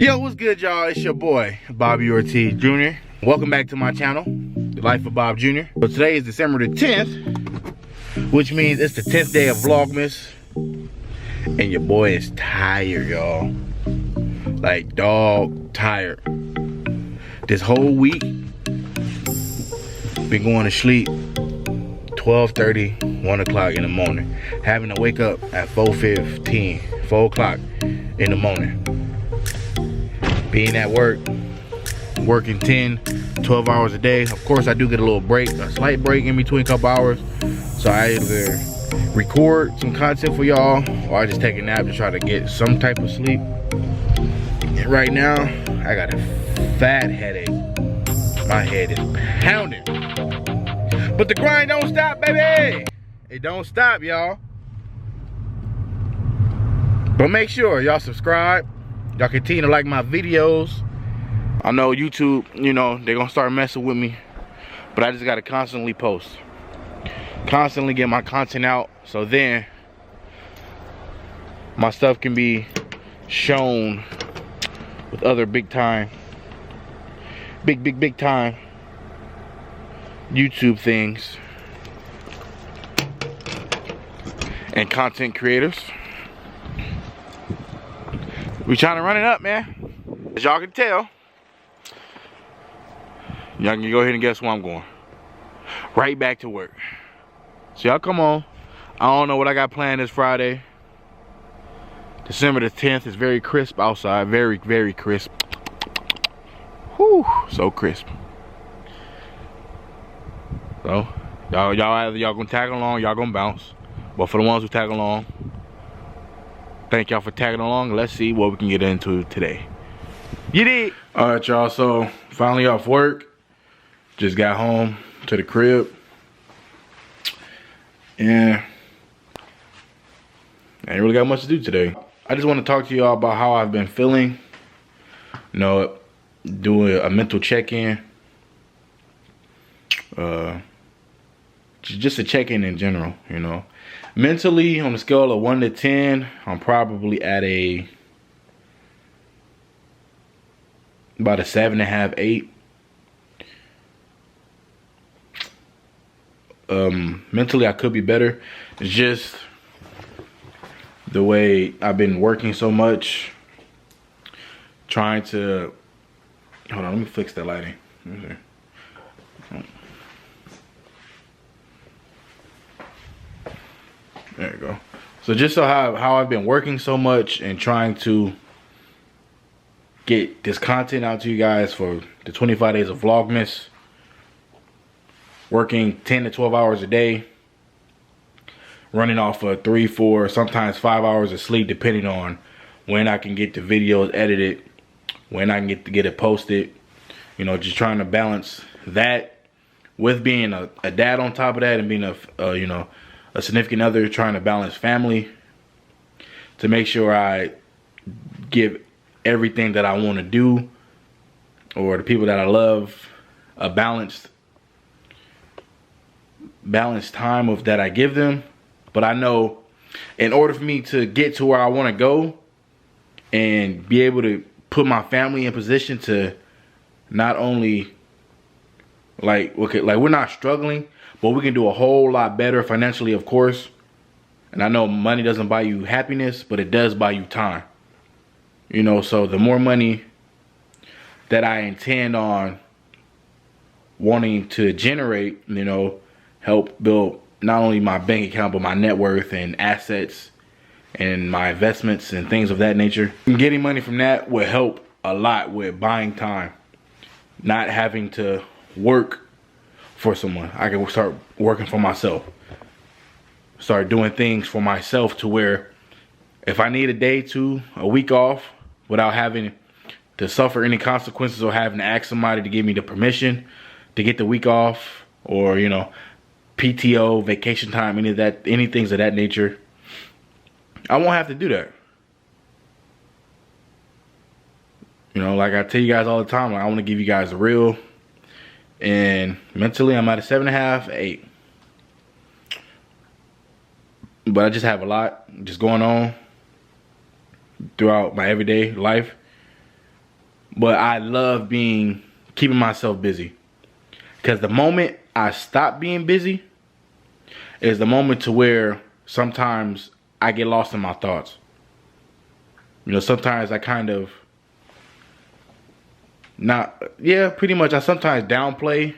Yo, what's good, y'all? It's your boy, Bobby Ortiz Jr. Welcome back to my channel, The Life of Bob Jr. So today is December the 10th, which means it's the 10th day of Vlogmas. And your boy is tired, y'all. Like, dog tired. This whole week, been going to sleep 12:30, 1 o'clock in the morning. Having to wake up at 4:15, 4 o'clock in the morning. Being at work, working 10, 12 hours a day. Of course, I do get a little break, a slight break in between a couple hours. So I either record some content for y'all, or I just take a nap to try to get some type of sleep. And right now, I got a fat headache. My head is pounding. But the grind don't stop, baby. It don't stop, y'all. But make sure y'all subscribe. Y'all continue to like my videos. I know YouTube, you know, they're gonna start messing with me, but I just gotta constantly post. Constantly get my content out, so then my stuff can be shown with other big time YouTube things and content creators. We trying to run it up, man. As y'all can tell, y'all can go ahead and guess where I'm going. Right back to work. So y'all come on. I don't know what I got planned this Friday. December the 10th is very crisp outside. Very, very crisp. Whew, so crisp. So, y'all either y'all gonna tag along, y'all gonna bounce. But for the ones who tag along, thank y'all for tagging along. Let's see what we can get into today. You did. All right, y'all. So finally off work. Just got home to the crib. And I ain't really got much to do today. I just want to talk to y'all about how I've been feeling. You know, doing a mental check-in. Just a check-in in general, you know. Mentally, on a scale of 1 to 10, I'm probably at about a 7.5, 8. Mentally, I could be better. It's just the way I've been working so much, trying to. Hold on, let me fix that lighting. There you go. So just so how I've been working so much and trying to get this content out to you guys for the 25 days of Vlogmas. Working 10 to 12 hours a day. Running off of 3, 4, sometimes 5 hours of sleep depending on when I can get the videos edited, when I can get it posted. You know, just trying to balance that with being a dad on top of that, and being you know, a significant other, trying to balance family to make sure I give everything that I want to do, or the people that I love, a balanced time of that I give them. But I know in order for me to get to where I want to go and be able to put my family in position to not only we're not struggling, but we can do a whole lot better financially, of course. And I know money doesn't buy you happiness, but it does buy you time. You know, so the more money that I intend on wanting to generate, you know, help build not only my bank account, but my net worth and assets and my investments and things of that nature. And getting money from that will help a lot with buying time. Not having to work for someone. I can start working for myself. Start doing things for myself to where if I need a day, a week off without having to suffer any consequences or having to ask somebody to give me the permission to get the week off, or, you know, PTO, vacation time, any things of that nature, I won't have to do that. You know, like I tell you guys all the time, like, I want to give you guys the real. And mentally, I'm at a 7.5, 8. But I just have a lot just going on throughout my everyday life. But I love keeping myself busy. Because the moment I stop being busy is the moment to where sometimes I get lost in my thoughts. You know, sometimes I kind of pretty much I sometimes downplay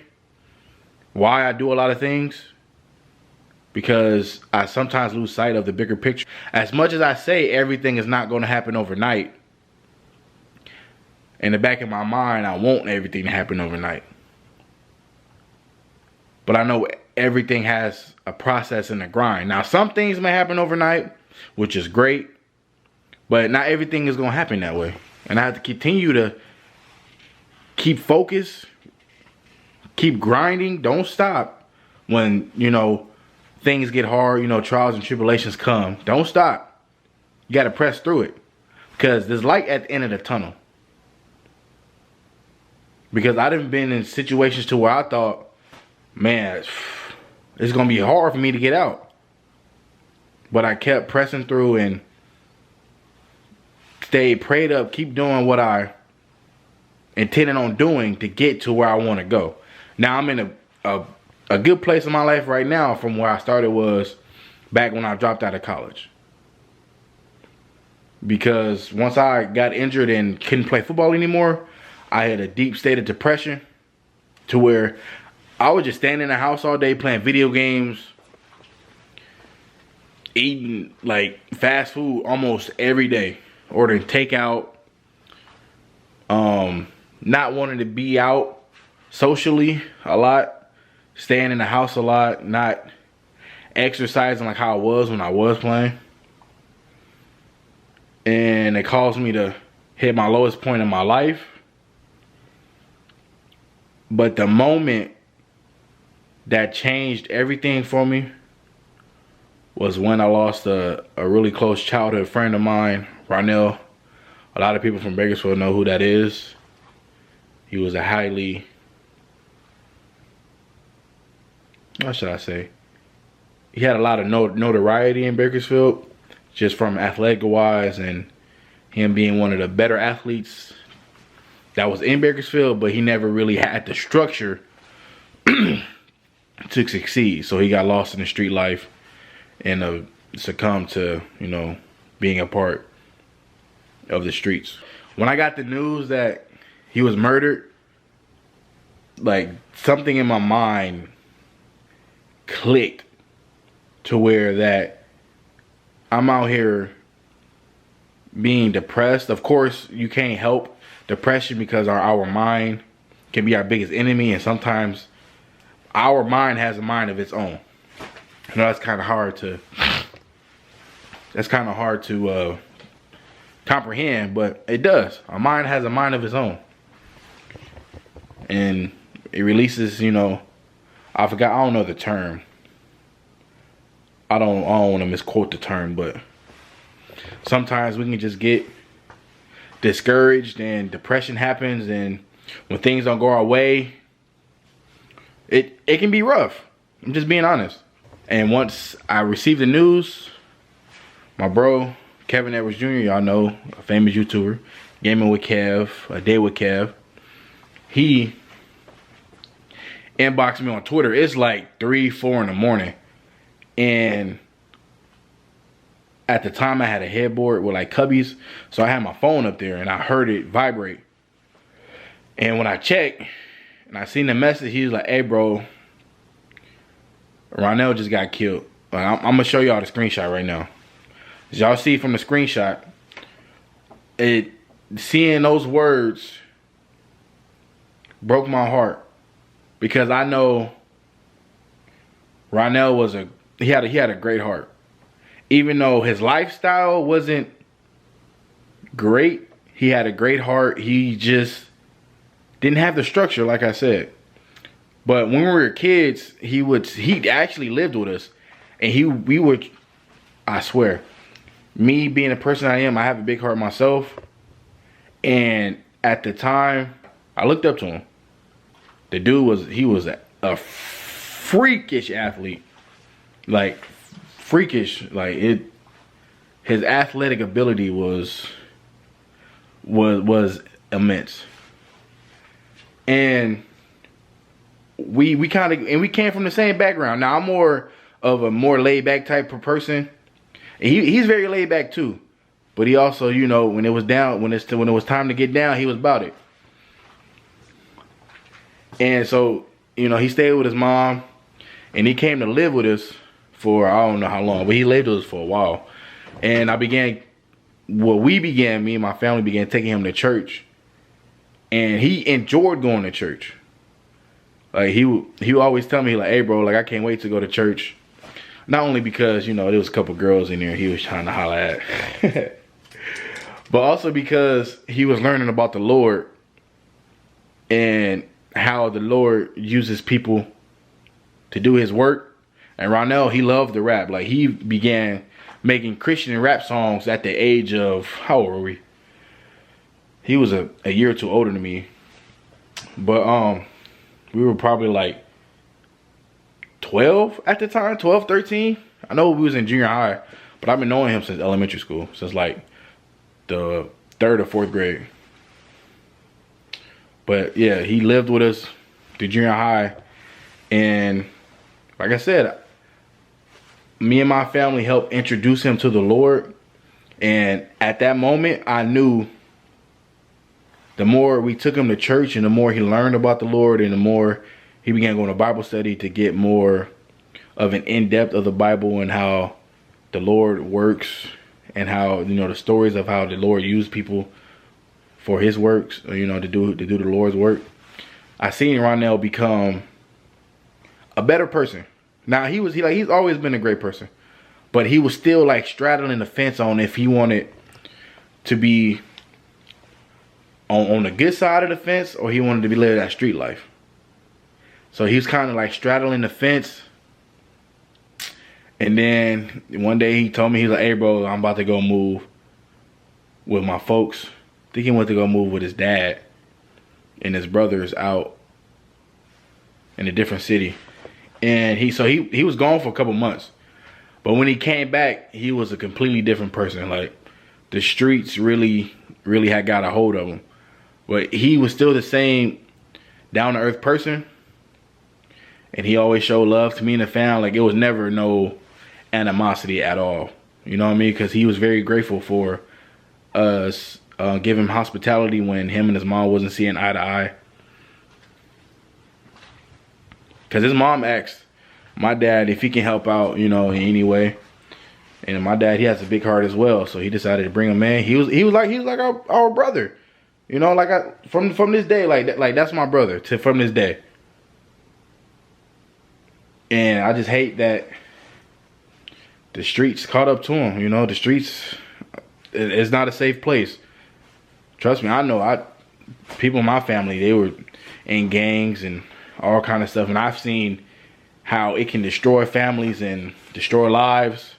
why I do a lot of things, because I sometimes lose sight of the bigger picture. As much as I say everything is not going to happen overnight, in the back of my mind, I want everything to happen overnight. But I know everything has a process and a grind. Now, some things may happen overnight, which is great, but not everything is going to happen that way. And I have to continue to keep focused, keep grinding, don't stop when, you know, things get hard, you know, trials and tribulations come. Don't stop. You got to press through it, because there's light at the end of the tunnel. Because I done been in situations to where I thought, man, it's going to be hard for me to get out. But I kept pressing through and stayed prayed up, keep doing what I intended on doing to get to where I want to go. Now I'm in a good place in my life right now from where I started was back when I dropped out of college. Because once I got injured and couldn't play football anymore, I had a deep state of depression to where I would just stand in the house all day playing video games, eating like fast food almost every day, ordering takeout, not wanting to be out socially a lot, staying in the house a lot, not exercising like how I was when I was playing. And it caused me to hit my lowest point in my life. But the moment that changed everything for me was when I lost a really close childhood friend of mine, Ronell. A lot of people from Bakersfield know who that is. He was a highly, what should I say? He had a lot of notoriety in Bakersfield, just from athletic-wise, and him being one of the better athletes that was in Bakersfield, but he never really had the structure to succeed. So he got lost in the street life and succumbed to, you know, being a part of the streets. When I got the news that he was murdered, like something in my mind clicked to where that I'm out here being depressed. Of course, you can't help depression because our mind can be our biggest enemy, and sometimes our mind has a mind of its own. I know that's kind of hard to comprehend, but it does. Our mind has a mind of its own, and it releases, you know, I don't know the term. I don't want to misquote the term, but sometimes we can just get discouraged and depression happens, and when things don't go our way, it can be rough. I'm just being honest. And once I received the news, my bro Kevin Edwards Jr., y'all know, a famous YouTuber, Gaming with Kev, A Day with Kev, he inboxed me on Twitter. It's like 3, 4 in the morning, and at the time I had a headboard with like cubbies, so I had my phone up there and I heard it vibrate. And when I checked and I seen the message, he was like, "Hey bro, Ronell just got killed." I'm gonna show y'all the screenshot right now. As y'all see from the screenshot, seeing those words broke my heart, because I know Ronell he had a great heart. Even though his lifestyle wasn't great, he had a great heart. He just didn't have the structure, like I said. But when we were kids, he actually lived with us, and we would, I swear, me being the person I am, I have a big heart myself, and at the time, I looked up to him. The dude was a freakish athlete, like freakish, like his athletic ability was immense. And we came from the same background. Now I'm more of a more laid back type of person. And he's very laid back too. But he also, you know, when it was time to get down, he was about it. And so, you know, he stayed with his mom, and he came to live with us for I don't know how long, but he lived with us for a while. And me and my family began taking him to church, and he enjoyed going to church. Like he would always tell me, like, hey bro, like I can't wait to go to church. Not only because, you know, there was a couple girls in there he was trying to holler at, but also because he was learning about the Lord and how the Lord uses people to do his work. And Ronell, he loved the rap. Like he began making Christian rap songs at the age of, how old were we? He was a year or two older than me. But we were probably like 12 at the time, 12, 13. I know we was in junior high, but I've been knowing him since elementary school, since like the 3rd or 4th grade. But yeah, he lived with us through junior high. And like I said, me and my family helped introduce him to the Lord. And at that moment, I knew the more we took him to church and the more he learned about the Lord and the more he began going to Bible study to get more of an in-depth of the Bible and how the Lord works and how, you know, the stories of how the Lord used people for his works, you know, to do the Lord's work. I seen Ronell become a better person. Now he's always been a great person, but he was still like straddling the fence on if he wanted to be on the good side of the fence or he wanted to be living that street life. So he was kind of like straddling the fence. And then one day he told me, he's like, hey bro, I'm about to go move with my folks. I think he went to go move with his dad, and his brother's out in a different city. And he was gone for a couple months. But when he came back, he was a completely different person. Like the streets really had got a hold of him. But he was still the same down to earth person. And he always showed love to me and the family. Like it was never no animosity at all. You know what I mean? Because he was very grateful for us giving him hospitality when him and his mom wasn't seeing eye to eye. Because his mom asked my dad if he can help out, you know, in any way. And my dad, he has a big heart as well. So he decided to bring him in. He was like our brother. You know, like from this day, like that's my brother from this day. And I just hate that the streets caught up to him. You know, the streets, it's not a safe place. Trust me, I know. People in my family, they were in gangs and all kind of stuff. And I've seen how it can destroy families and destroy lives.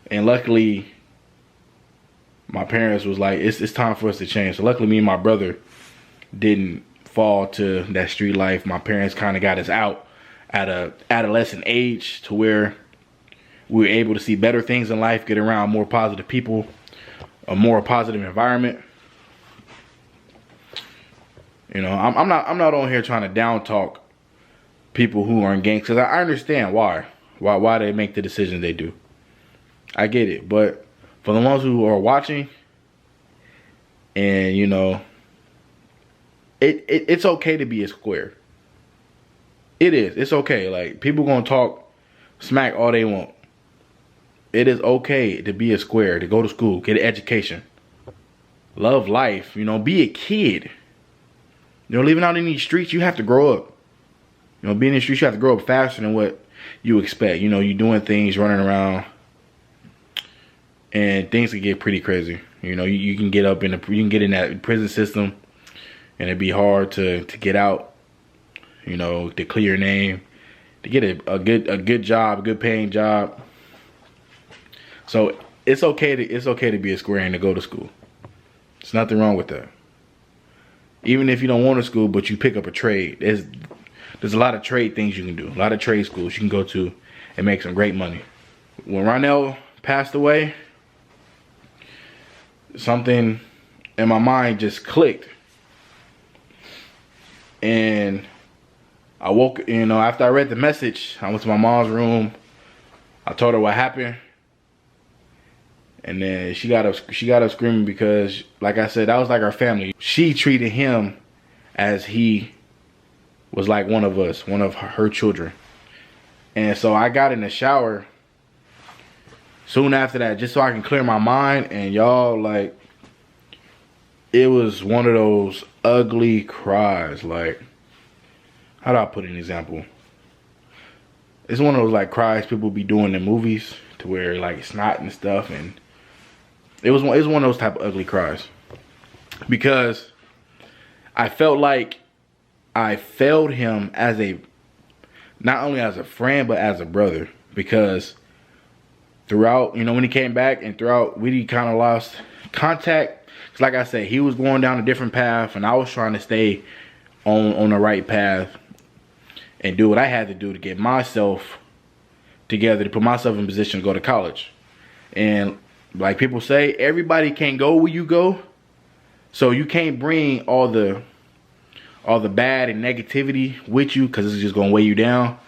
And luckily, my parents was like, it's time for us to change. So luckily, me and my brother didn't fall to that street life. My parents kind of got us out at a adolescent age to where we were able to see better things in life, get around more positive people, a more positive environment. You know, I'm not on here trying to down talk people who are in gangs, because I understand why they make the decisions they do. I get it, but for the ones who are watching, and you know, it's okay to be a square. It is. It's okay. Like, people gonna talk smack all they want. It is okay to be a square, to go to school, get an education, love life, you know, be a kid. You know, living out in these streets, you have to grow up. You know, being in the streets, you have to grow up faster than what you expect. You know, you're doing things, running around, and things can get pretty crazy. You know, you can get in that prison system, and it'd be hard to get out. You know, to clear your name, to get a good job, a good paying job. So it's okay to be a square and to go to school. There's nothing wrong with that. Even if you don't want to school, but you pick up a trade, there's a lot of trade things you can do. A lot of trade schools you can go to and make some great money. When Ronell passed away, something in my mind just clicked. And I woke, you know, after I read the message, I went to my mom's room. I told her what happened. And then she got up screaming because, like I said, that was like our family. She treated him as he was like one of us, one of her children. And so I got in the shower soon after that, just so I can clear my mind. And y'all, like, it was one of those ugly cries. Like, how do I put an example? It's one of those like cries people be doing in movies to where like snot and stuff, and it was one of those type of ugly cries. Because I felt like I failed him as not only as a friend, but as a brother. Because throughout, you know, when he came back and throughout, we kind of lost contact. Cause like I said, he was going down a different path and I was trying to stay on the right path and do what I had to do to get myself together, to put myself in position to go to college. And like people say, everybody can't go where you go. So you can't bring all the bad and negativity with you, because it's just gonna weigh you down.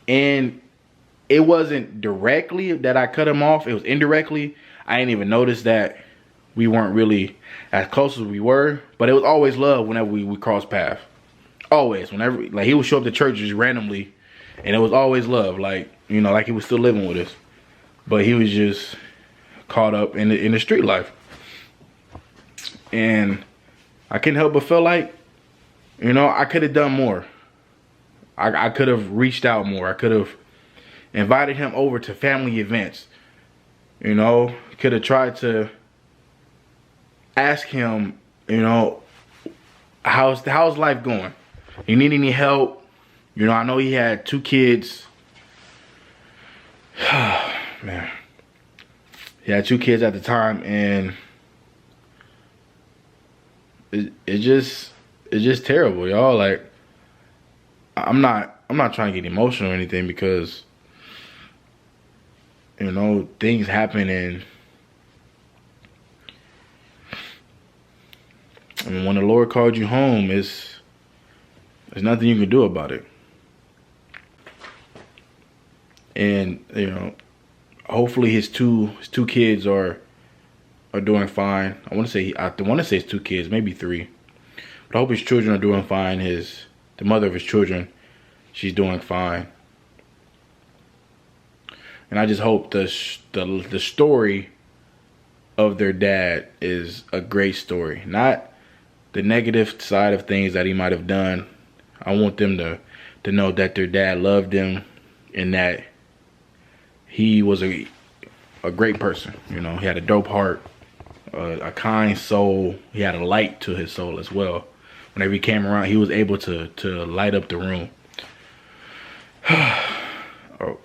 And it wasn't directly that I cut him off, it was indirectly. I didn't even notice that we weren't really as close as we were, but it was always love whenever we crossed paths. Always, whenever, like, he would show up to church just randomly, and it was always love, like, you know, like he was still living with us, but he was just caught up in the street life. And I couldn't help but feel like, you know, I could have done more. I could have reached out more. I could have invited him over to family events. You know, could have tried to ask him, you know, how's life going? You need any help? You know, I know he had 2 kids. Man. He had 2 kids at the time, and it's just terrible, y'all. Like, I'm not trying to get emotional or anything, because, you know, things happen, and I mean, when the Lord called you home, there's nothing you can do about it. And, you know, hopefully his two kids are doing fine. I want to say it's 2 kids, maybe 3. But I hope his children are doing fine. The mother of his children, she's doing fine. And I just hope the story of their dad is a great story, not the negative side of things that he might have done. I want them to know that their dad loved them, and that he was a great person. You know, he had a dope heart, a kind soul. He had a light to his soul as well. Whenever he came around, he was able to light up the room.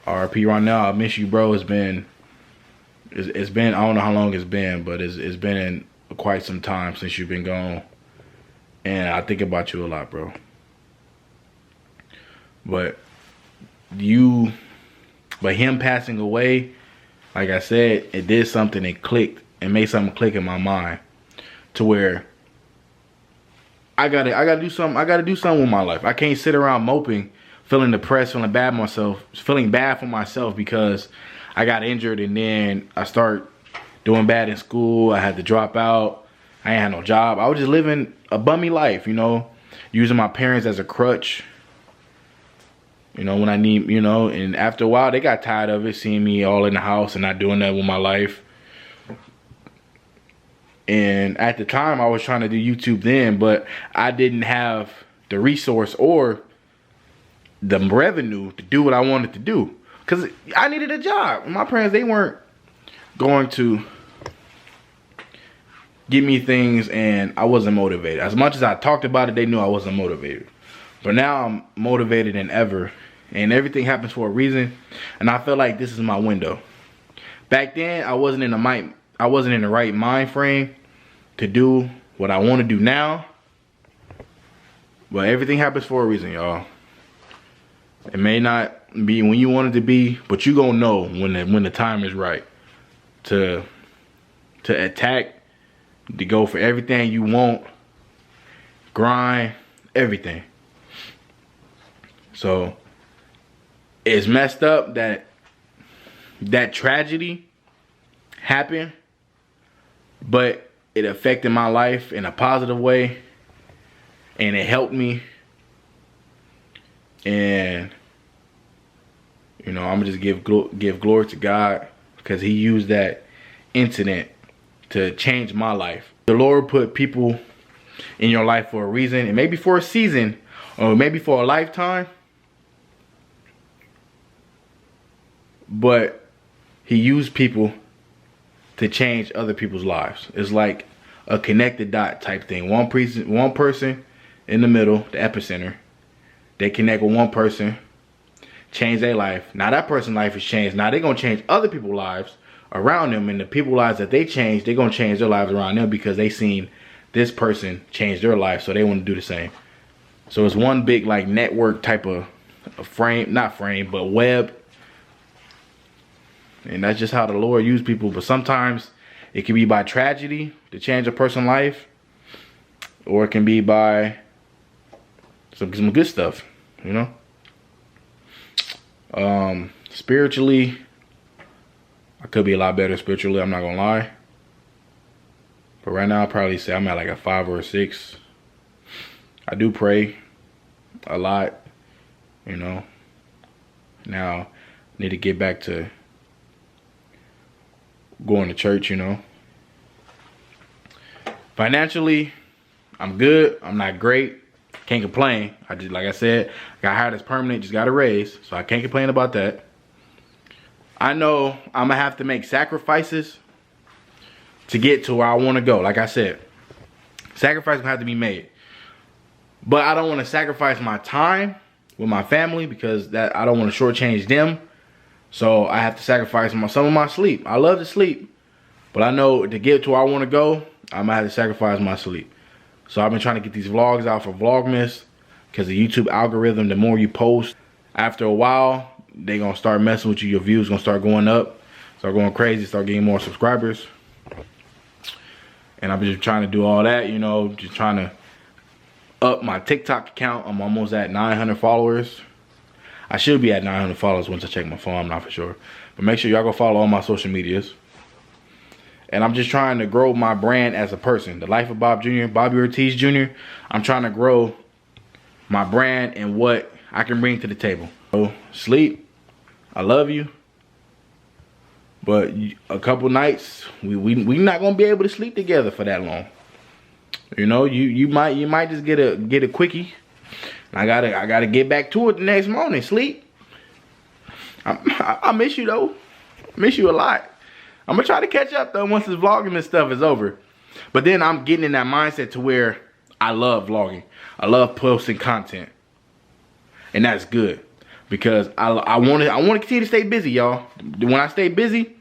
RP right now, I miss you, bro. It's been, I don't know how long it's been, but it's been in quite some time since you've been gone. And I think about you a lot, bro. But him passing away, like I said, it did something. It clicked. It made something click in my mind, to where I gotta do something. I gotta do something with my life. I can't sit around moping, feeling depressed, feeling bad for myself because I got injured, and then I start doing bad in school. I had to drop out. I ain't had no job. I was just living a bummy life, you know, using my parents as a crutch. You know, when I need, you know, and after a while, they got tired of it, seeing me all in the house and not doing that with my life. And at the time, I was trying to do YouTube then, but I didn't have the resource or the revenue to do what I wanted to do, because I needed a job. My parents, they weren't going to give me things, and I wasn't motivated. As much as I talked about it, they knew I wasn't motivated. But now I'm motivated than ever, and everything happens for a reason, and I feel like this is my window. Back then, I wasn't in the right mind frame to do what I want to do now. But everything happens for a reason, y'all. It may not be when you want it to be, but you gonna know when the time is right to attack, to go for everything you want, grind, everything. So it's messed up that that tragedy happened, but it affected my life in a positive way, and it helped me. And you know, I'm gonna just give glory to God, because He used that incident to change my life. The Lord put people in your life for a reason, and maybe for a season, or maybe for a lifetime. But He used people to change other people's lives. It's like a connected dot type thing. One person in the middle, the epicenter. They connect with one person, change their life. Now that person's life is changed. Now they're gonna change other people's lives around them, and the people's lives that they change, they're gonna change their lives around them, because they seen this person change their life, so they want to do the same. So it's one big like network type of frame, not frame, but web. And that's just how the Lord used people. But sometimes it can be by tragedy to change a person's life, or it can be by some good stuff, you know. Spiritually, I could be a lot better spiritually, I'm not gonna lie. But right now I'll probably say I'm at like a 5 or a 6. I do pray a lot, you know. Now I need to get back to going to church, you know. Financially, I'm good. I'm not great. Can't complain. I just, like I said, got hired as permanent, just got a raise, so I can't complain about that. I know I'm gonna have to make sacrifices to get to where I want to go. Like I said, sacrifices gonna have to be made. But I don't want to sacrifice my time with my family, because that I don't want to shortchange them. So I have to sacrifice some of my sleep. I love to sleep, but I know to get to where I want to go, I'm gonna have to sacrifice my sleep. So I've been trying to get these vlogs out for Vlogmas, because the YouTube algorithm, the more you post, after a while, they gonna start messing with you. Your views gonna start going up, start going crazy, start getting more subscribers. And I'm just trying to do all that, you know, just trying to up my TikTok account. I'm almost at 900 followers. I should be at 900 followers once I check my phone, I'm not for sure. But make sure y'all go follow all my social medias. And I'm just trying to grow my brand as a person. The Life of Bob Jr., Bobby Ortiz Jr. I'm trying to grow my brand and what I can bring to the table. So, sleep, I love you. But a couple nights, we not gonna be able to sleep together for that long. You know, you might just get a quickie. I gotta get back to it the next morning. Sleep. I miss you though. Miss you a lot. I'm gonna try to catch up though once this vlogging and stuff is over. But then I'm getting in that mindset to where I love vlogging. I love posting content, and that's good, because I want to continue to stay busy, y'all. When I stay busy,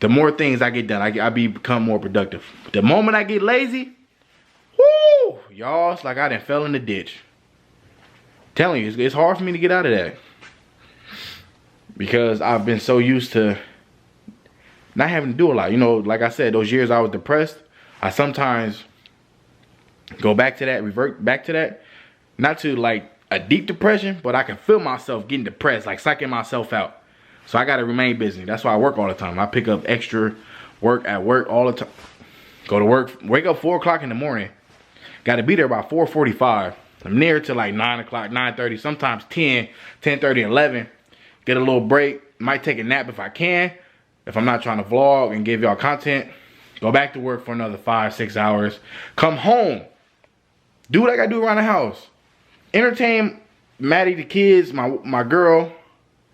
the more things I get done, I become more productive. The moment I get lazy, whoo, y'all, it's like I done fell in the ditch. Telling you, it's hard for me to get out of that, because I've been so used to not having to do a lot. You know, like I said, those years I was depressed, I sometimes go back to that, revert back to that. Not to like a deep depression, but I can feel myself getting depressed, like psyching myself out. So I gotta remain busy. That's why I work all the time. I pick up extra work at work all the time. Go to work, wake up 4 o'clock in the morning. Gotta be there by 4:45. I'm near to like 9 o'clock, 9:30, sometimes 10, 10:30, 11. Get a little break. Might take a nap if I can. If I'm not trying to vlog and give y'all content, go back to work for another 5, 6 hours. Come home. Do what I gotta do around the house. Entertain Maddie, the kids, my girl,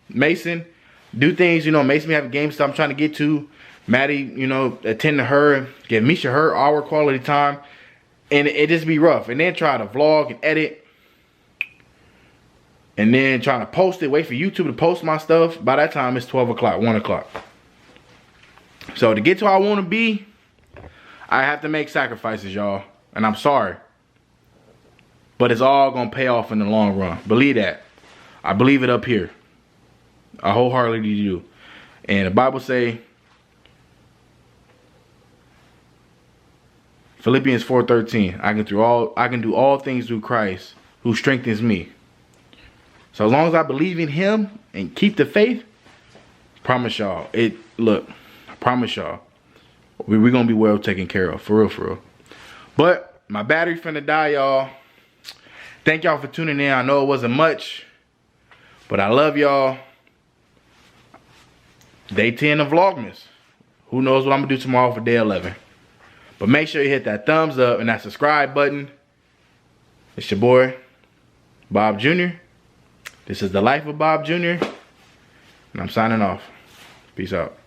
Mason. Do things, you know, Mason may have a game stuff I'm trying to get to. Maddie, you know, attend to her, give Misha her hour quality time. And it just be rough. And then try to vlog and edit. And then trying to post it, wait for YouTube to post my stuff. By that time, it's 12 o'clock, 1 o'clock. So to get to where I want to be, I have to make sacrifices, y'all. And I'm sorry. But it's all going to pay off in the long run. Believe that. I believe it up here. I wholeheartedly do. And the Bible say, Philippians 4:13, I can do all things through Christ who strengthens me. So as long as I believe in him and keep the faith, promise y'all, look, I promise y'all, we're gonna be well taken care of, for real, for real. But my battery finna die, y'all. Thank y'all for tuning in. I know it wasn't much, but I love y'all. Day 10 of Vlogmas. Who knows what I'm gonna do tomorrow for day 11. But make sure you hit that thumbs up and that subscribe button. It's your boy, Bob Jr. This is the life of Bob Jr. And I'm signing off. Peace out.